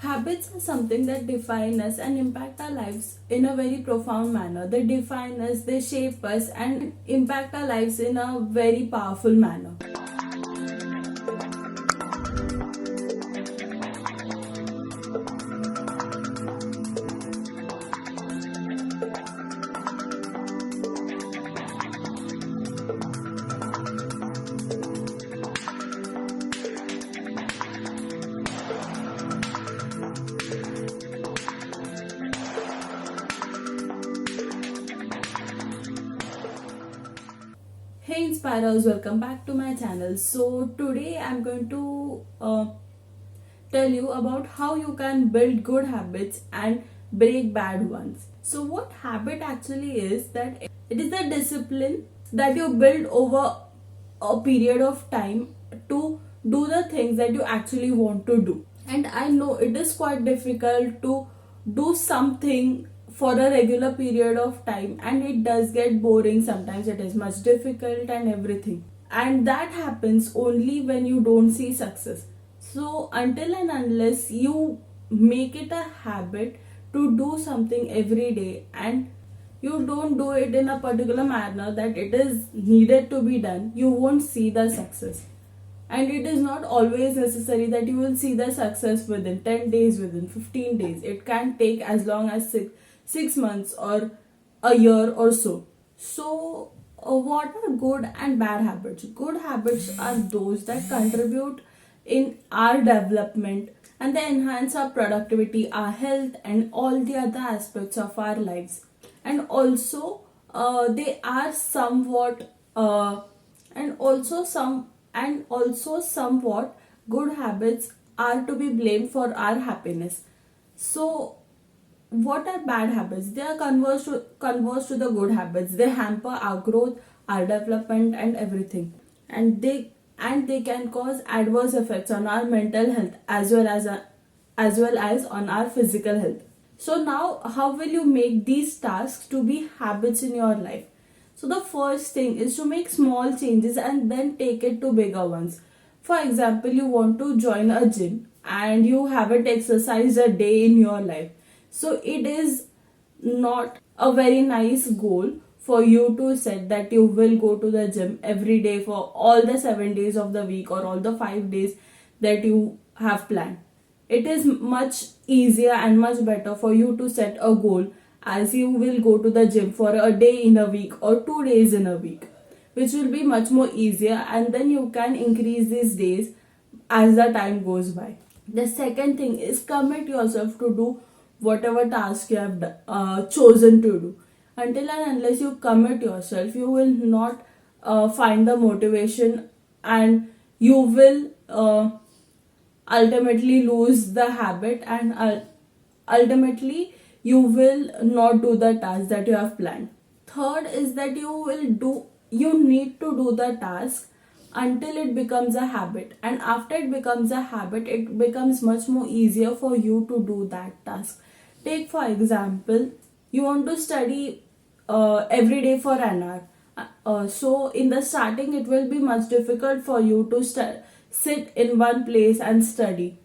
Habits are something that define us and impact our lives in a very profound manner. They define us, they shape us, and impact our lives in a very powerful manner. Hey Inspirers, welcome back to my channel. So today I'm going to tell you about how you can build good habits and break bad ones. So what habit actually is that it is the discipline that you build over a period of time to do the things that you actually want to do. And I know it is quite difficult to do something for a regular period of time, and it does get boring sometimes. It is much difficult and everything, and that happens only when you don't see success. So until and unless you make it a habit to do something every day, and you don't do it in a particular manner that it is needed to be done, you won't see the success. And it is not always necessary that you will see the success within 10 days, within 15 days. It can take as long as 6 months or a year or so. So what are good and bad habits? Good habits are those that contribute in our development, and they enhance our productivity, our health, and all the other aspects of our lives. And also they are somewhat and also somewhat good habits are to be blamed for our happiness. So what are bad habits? They are converse to the good habits. They hamper our growth, our development, and everything. And they can cause adverse effects on our mental health as well as on our physical health. So now, how will you make these tasks to be habits in your life? So the first thing is to make small changes and then take it to bigger ones. For example, you want to join a gym and you haven't exercised a day in your life. So it is not a very nice goal for you to set that you will go to the gym every day for all the 7 days of the week or all the 5 days that you have planned. It is much easier and much better for you to set a goal as you will go to the gym for a day in a week or 2 days in a week, which will be much more easier, and then you can increase these days as the time goes by. The second thing is commit yourself to do whatever task you have chosen to do. Until and unless you commit yourself, you will not find the motivation, and you will ultimately lose the habit, and ultimately you will not do the task that you have planned. Third is that you need to do the task until it becomes a habit, and after it becomes a habit, it becomes much more easier for you to do that task. Take for example, you want to study every day for an hour. So in the starting, it will be much difficult for you to sit in one place and study.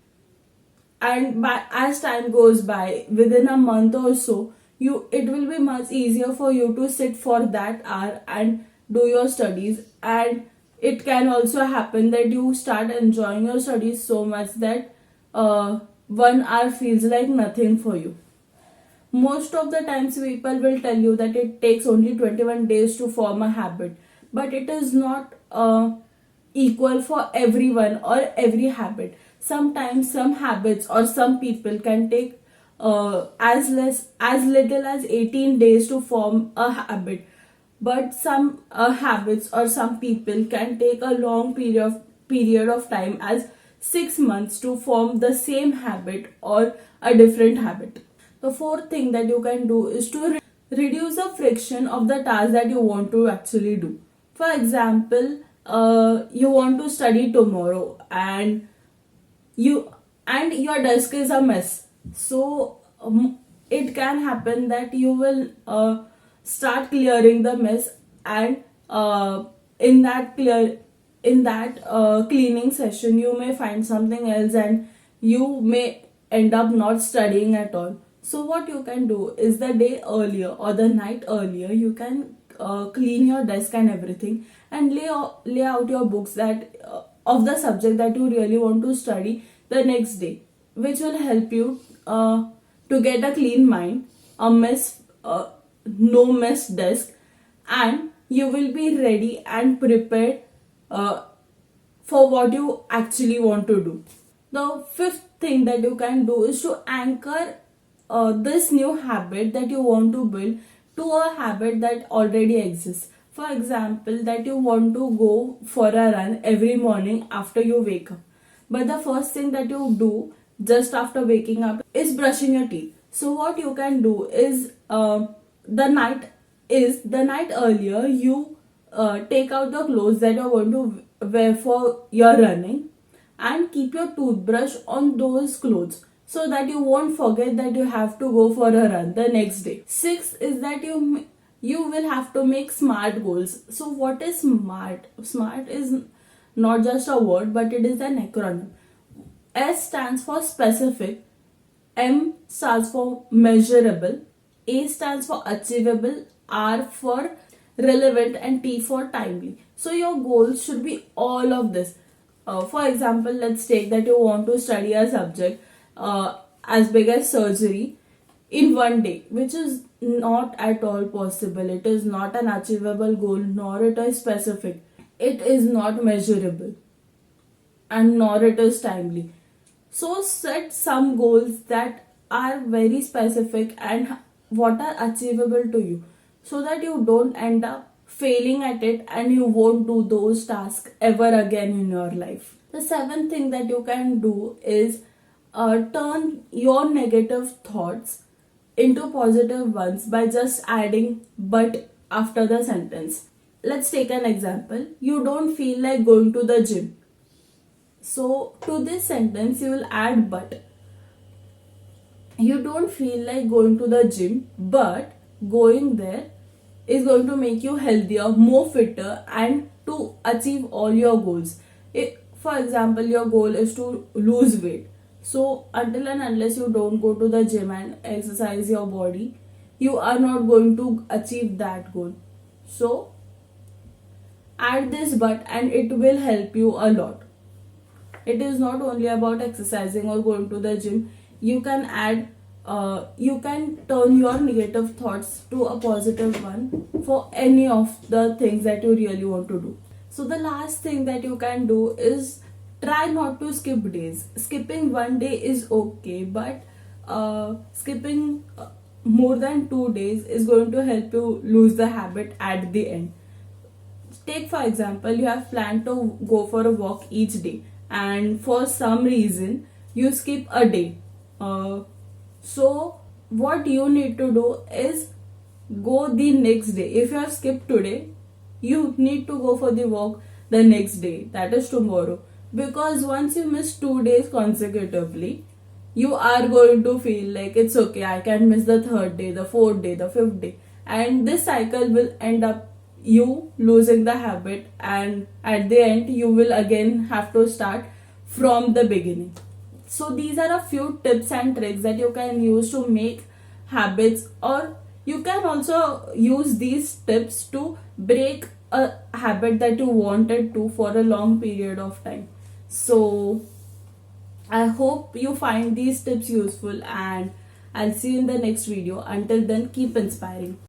And as time goes by, within a month or so, it will be much easier for you to sit for that hour and do your studies. And it can also happen that you start enjoying your studies so much that 1 hour feels like nothing for you. Most of the times people will tell you that it takes only 21 days to form a habit, but it is not equal for everyone or every habit. Sometimes some habits or some people can take as little as 18 days to form a habit, but some habits or some people can take a long period of time as 6 months to form the same habit or a different habit. The fourth thing that you can do is to reduce the friction of the task that you want to actually do. For example, you want to study tomorrow, and your desk is a mess. So it can happen that you will start clearing the mess, and in that cleaning session you may find something else, and you may end up not studying at all. So what you can do is the day earlier or the night earlier, you can clean your desk and everything, and lay out your books that of the subject that you really want to study the next day, which will help you to get a clean mind, a no mess desk, and you will be ready and prepared uh, for what you actually want to do. The fifth thing that you can do is to anchor this new habit that you want to build to a habit that already exists. For example, that you want to go for a run every morning after you wake up. But the first thing that you do just after waking up is brushing your teeth. So what you can do is the night earlier you take out the clothes that you're going to wear for your running, and keep your toothbrush on those clothes so that you won't forget that you have to go for a run the next day. Sixth is that you will have to make SMART goals. So what is SMART? SMART is not just a word, but it is an acronym. S stands for specific, M stands for measurable, A stands for achievable, R for relevant, and T for timely. So your goals should be all of this. For example, let's take that you want to study a subject as big as surgery in one day, which is not at all possible. It is not an achievable goal, nor it is specific. It is not measurable, and nor it is timely. So set some goals that are very specific and what are achievable to you, so that you don't end up failing at it and you won't do those tasks ever again in your life. The seventh thing that you can do is turn your negative thoughts into positive ones by just adding but after the sentence. Let's take an example. You don't feel like going to the gym. So to this sentence you will add but. You don't feel like going to the gym, but going there is going to make you healthier, more fitter, and to achieve all your goals. For example, your goal is to lose weight. So until and unless you don't go to the gym and exercise your body, you are not going to achieve that goal. So add this but, and it will help you a lot. It is not only about exercising or going to the gym. You can you can turn your negative thoughts to a positive one for any of the things that you really want to do. So the last thing that you can do is try not to skip days. Skipping one day is okay, but skipping more than 2 days is going to help you lose the habit at the end. Take for example, you have planned to go for a walk each day, and for some reason you skip a day. So what you need to do is go the next day. If you have skipped today, you need to go for the walk the next day, that is tomorrow, because once you miss 2 days consecutively, you are going to feel like it's okay, I can miss the third day, the fourth day, the fifth day, and this cycle will end up you losing the habit, and at the end you will again have to start from the beginning. So these are a few tips and tricks that you can use to make habits, or you can also use these tips to break a habit that you wanted to for a long period of time. So I hope you find these tips useful, and I'll see you in the next video. Until then, keep inspiring.